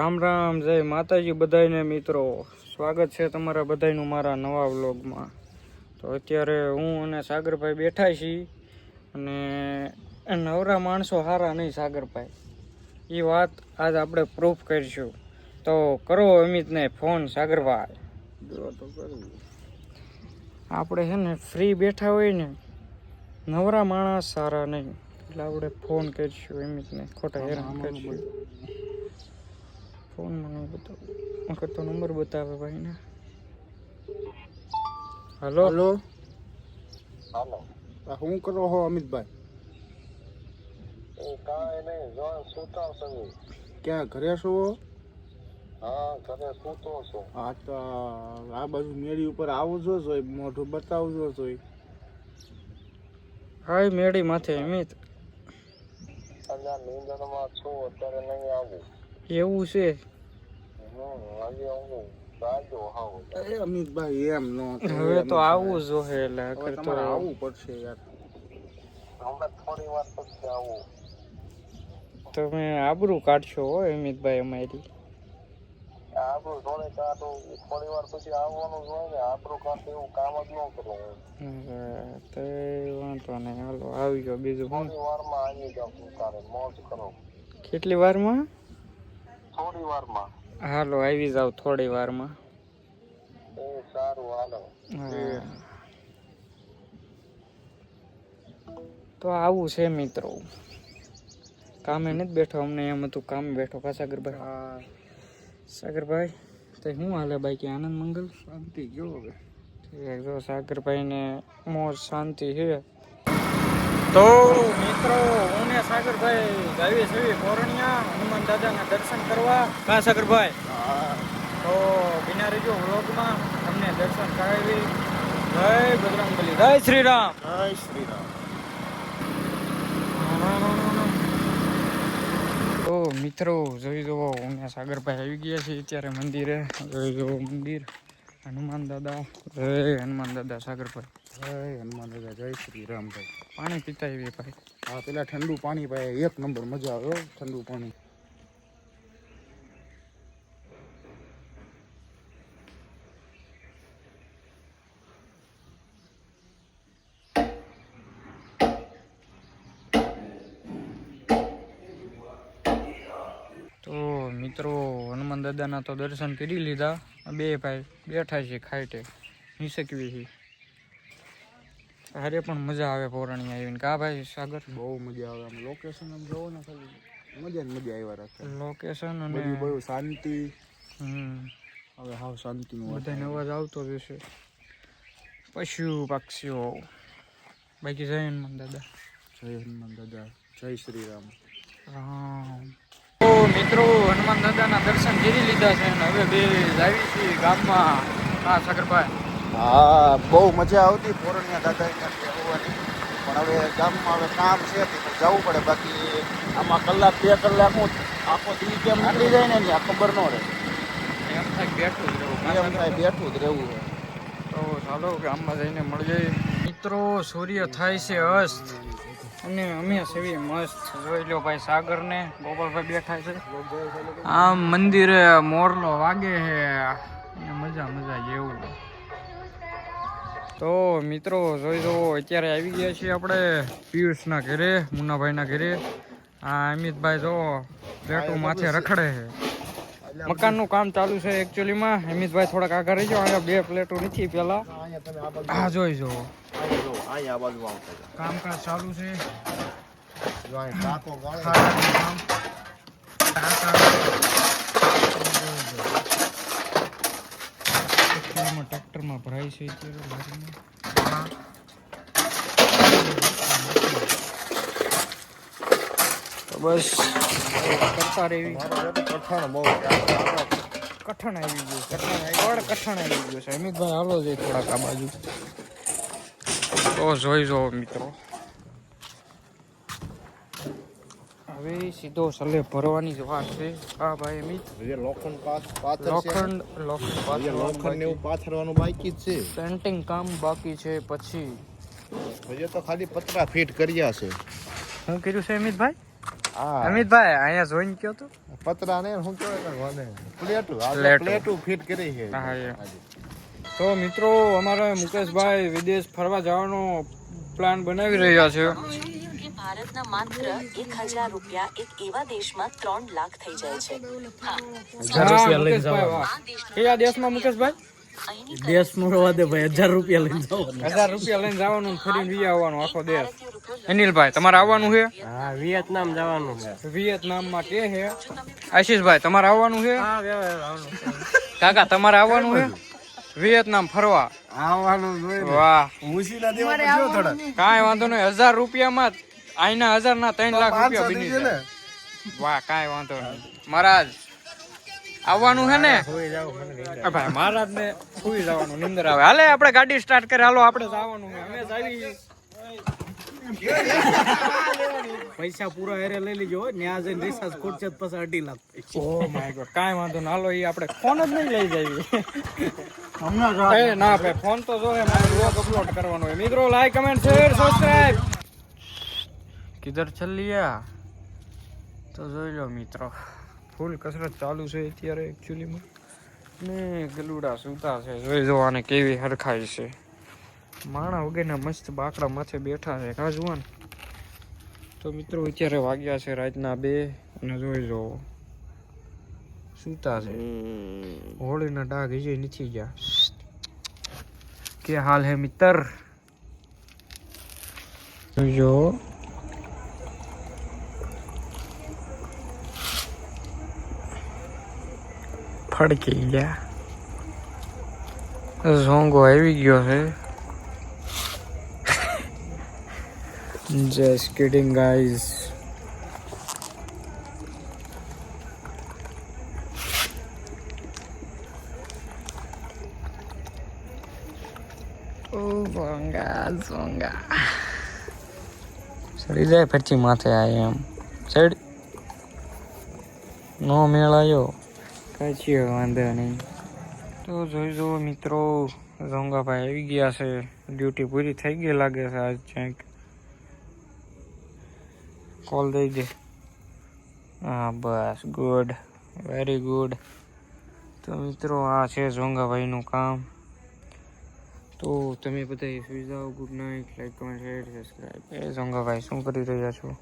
રામ રામ, જય માતાજી બધાને મિત્રો. સ્વાગત છે તમારા બધાનું મારા નવા વ્લોગમાં. તો અત્યારે હું અને સાગરભાઈ બેઠા છીએ અને નવરા માણસો હારા નહીં સાગરભાઈ, એ વાત આજ આપણે પ્રૂફ કરીશું. તો કરો અમિતને ફોન સાગરભાઈ. આપણે છે ને ફ્રી બેઠા હોય ને, નવરા માણસ સારા નહીં, એટલે આપણે ફોન કરીશું અમિતને, ખોટા હેરાન કરીશું. ફોન મને બતાવો, વખત તો નંબર બતાવે ભાઈ ને. હલો હલો હાલો, શું કરો હો અમિતભાઈ? કાંઈ નહીં, જો સૂતો છું. ક્યાં ઘરે છો? હા, ઘરે સૂતો છું. હા તો આ બાજુ મેળી ઉપર આવજો જોઈ, મોઢું બતાવજો જોઈ. હાય મેળી માથે અમિત. અહીંયા નીંદણમાં છું, અત્યારે નહીં આવું. એવું છે? હજી હું જાજો હાવ. એ અમિતભાઈ એમ નો હવે તો આવવું જોઈએ, એટલે હવે આખર તો તમારે આવવું પડશે યાર. હમણાં થોડી વાર પછી આવું. તમે આબરૂ કાઢશો હો અમિતભાઈ અમારી. આપણું થોડે કાઢું, થોડી વાર પછી આવવાનું જ હોય ને. આપણું કાઢ એવું કામ જ ન કરવું. તો વાંધો નહીં, હાલો આવી જાઓ. બીજું શું? થોડી વારમાં આવી જાઉં, તારે મોજ કરો. કેટલી વારમાં? થોડી વારમાં. હાલો આવી જાવ થોડી વારમાં. એ સારું, હાલો. હા. તો આવું છે મિત્રો, કામે નથી બેઠો, અમને એમ હતું કામે બેઠો. કા સાગરભાઈ? સાગરભાઈ તો શું હાલે બાકી? આનંદ મંગલ? શાંતિ ગયો હવે. જો સાગરભાઈ ને મોજ શાંતિ છે. તો મિત્રો હું ને સાગરભાઈ જાવી છે પોરણિયા હનુમાન દાદાના દર્શન કરવા. કા સાગરભાઈ? તો બિના રહેજો વ્લોગમાં, તમને દર્શન કરાવી. જય બજરંગબલી, જય શ્રી રામ. જય શ્રી રામ. તો મિત્રો જોઈ જુઓ, હું ને સાગરભાઈ આવી ગયા છીએ અત્યારે મંદિરે. જોઈ જુઓ મંદિર, હનુમાન દાદા. જય હનુમાન દાદા. સાગરભાઈ જય હનુમાન દાદા, જય શ્રી રામ. ભાઈ પાણી પીતા આવીએ ભાઈ. હા, પેલા ઠંડુ પાણી ભાઈ એક નંબર, મજા આવે ઠંડુ પાણી. તો મિત્રો હનુમાન દાદાના તો દર્શન કરી લીધા. બે ભાઈ બેઠા છે ખાઈટે, નિસકવી છે. હારે પણ મજા આવે પોરણિયા આવીને. કા ભાઈ સાગર? બહુ મજા આવે. આમ લોકેશન આમ જોવો ને, ખાલી મજા જ મજા આવ્યા રાખે. લોકેશન અને બધું બહુ શાંતિ. હમ, હવે હાવ શાંતિનું બધાને અવાજ આવતો જ હશે, પશુ પક્ષીઓ. બાકી જય હનુમાન દાદા. જય હનુમાન દાદા, જય શ્રી રામ. રામ. તો મિત્રો હનુમાન દાદાના દર્શન કરી લીધા છે અને હવે બે આવી છીએ ગામમાં. હા સાગરભાઈ? હા, બહુ મજા આવતી પોરણિયા દાદા હોવાની, પણ હવે ગામમાં હવે કામ છે તો જવું પડે. બાકી આમાં કલાક બે કલાક હું આખો દી કેમ નીકળી જાય ને ત્યાં ખબર ન રહે. એમ થાય બેઠું જ રહું. એમ થાય બેઠું જ રહેવું હોય. તો ચાલો ગામમાં જઈને મળીએ મિત્રો. સૂર્ય થાય છે અસ્ત અને અમે સેવી મસ્ત. જોઈ લો ભાઈ સાગરને ગોપાલભાઈ બેઠા છે. આમ મંદિરે મોરલો વાગે છે, મજા મજા જેવું. તો મિત્રો જોઈ જુઓ, અત્યારે આવી ગયા છીએ આપણે પિયુષના ઘરે, મુન્નાભાઈના ઘરે. આ અમિતભાઈ જો પેટું માથે રખડે છે. મકાનનું કામ ચાલુ છે એકચ્યુઅલીમાં. અમિતભાઈ થોડાક આગળ રહી જાઓ, અહીંયા બે પ્લેટો નથી પેલા. હા જોઈ જુઓ, કામકાજ ચાલુ છે. ખાડાનું કામ. ટ્રેક્ટરમાં ભરાય છે તો બસ કરતા રહેવી. કઠણ આવી ગયું, કઠણ આવી ગયું છે. અમિતભાઈ હાલો છે થોડાક આ બાજુ. તો જોઈ જો મિત્રો, હવે સીધો સલે ભરવાની જ વાત છે. હા ભાઈ અમિત? લોખંડ પાથરવાનું બાકી જ છે. પેન્ટિંગ કામ બાકી છે. પછી હજી તો ખાલી પતરા ફિટ કર્યા છે. શું કર્યું છે અમિતભાઈ? હા અમિતભાઈ અહીંયા જોઈને કયો તો પતરા ને શું કહેવાય પ્લેટું પ્લેટું. પ્લેટું ફિટ કરી છે હા, એ. તો મિત્રો અમારે મુકેશભાઈ વિદેશ ફરવા જવાનો પ્લાન બનાવી રહ્યા છે કે ભારતના માત્ર 1000 રૂપિયા એક એવા દેશમાં 3 લાખ થઈ જાય છે. હા, હા, મુકેશભાઈ, વાહ. કયા દેશમાં મુકેશભાઈ અહીંની દેશ મોરવા દે ભાઈ 1000 રૂપિયા લઈને જાઓ 1000 રૂપિયા લઈને જવાનું ફરીને વી આવવાનું આખો દેશ અનિલભાઈ તમારે આવવાનું છે હા વિયેતનામ જવાનું છે વિયેતનામમાં કે છે આશીષભાઈ તમારે આવવાનું છે કાકા તમારે આવવાનું છે વિયેતનામ ફરવા આવવાનું વાહ ઉસીના દેવા પડશે થોડા કાંઈ વાંધો નહીં 1000 રૂપિયામાં આઈના 1000 ના 3 લાખ રૂપિયા બની જાય વાહ કાંઈ વાંધો નહીં મહારાજ આવવાનું છે ને ભાઈ મહારાજ ને સુઈ જવાનું નિંદર આવે હાલે આપણે ગાડી સ્ટાર્ટ કરી હાલો આપણે જવાનું છે અમે જાવી પૈસા પૂરા હેરે લઈ લેજો ન્યા જઈને રિસાર્જ ખોટશે તો પછી 2.5 લાખ ઓ માય ગોડ કાંઈ વાંધો ના હાલો ઈ આપણે ફોન જ નહીં લઈ જાવી ના ભાઈ ફોન તો જોવે મારે વ્લોગ અપલોડ કરવાનો હોય મિત્રો લાઈક કમેન્ટ શેર સબસ્ક્રાઇબ કિધર ચલ લિયા તો જોઈ લો મિત્રો ફૂલ કસરત ચાલુ છે અત્યારે એકચ્યુઅલીમાં ને ગલુડા સૂતા છે જોઈ જો આને કેવી હરખાઈ છે માણા વગેરેના મસ્ત બાકડા માથે બેઠા છે કા જુવાન તો મિત્રો અત્યારે વાગ્યા છે રાતના 2 અને જોઈ જો સૂતા છે હોળીના ડાઘ હજી નથી ગયા કે હાલ હે મિત્ર જો ફડકી ગયા ઝોંગો આવી ગયો છે જસ્ટ કિડિંગ ગાઈઝ ઓ ઝોંગા ચડી જાય પછી માથે આવે એમ ચડ નો મેળ આવ્યો કઈ વાંધો નહીં તો જોઈ જુઓ મિત્રો ઝોંગાભાઈ આવી ગયા છે ડ્યુટી પૂરી થઈ ગઈ લાગે છે આજ ક્યાંક કોલ દઈ દે હા બસ ગુડ વેરી ગુડ તો મિત્રો આ છે ઝોંગાભાઈનું કામ તો તમે બધા સુઈ જાઓ good night like comment share subscribe એ ઝોંગાભાઈ શું કરી રહ્યા છો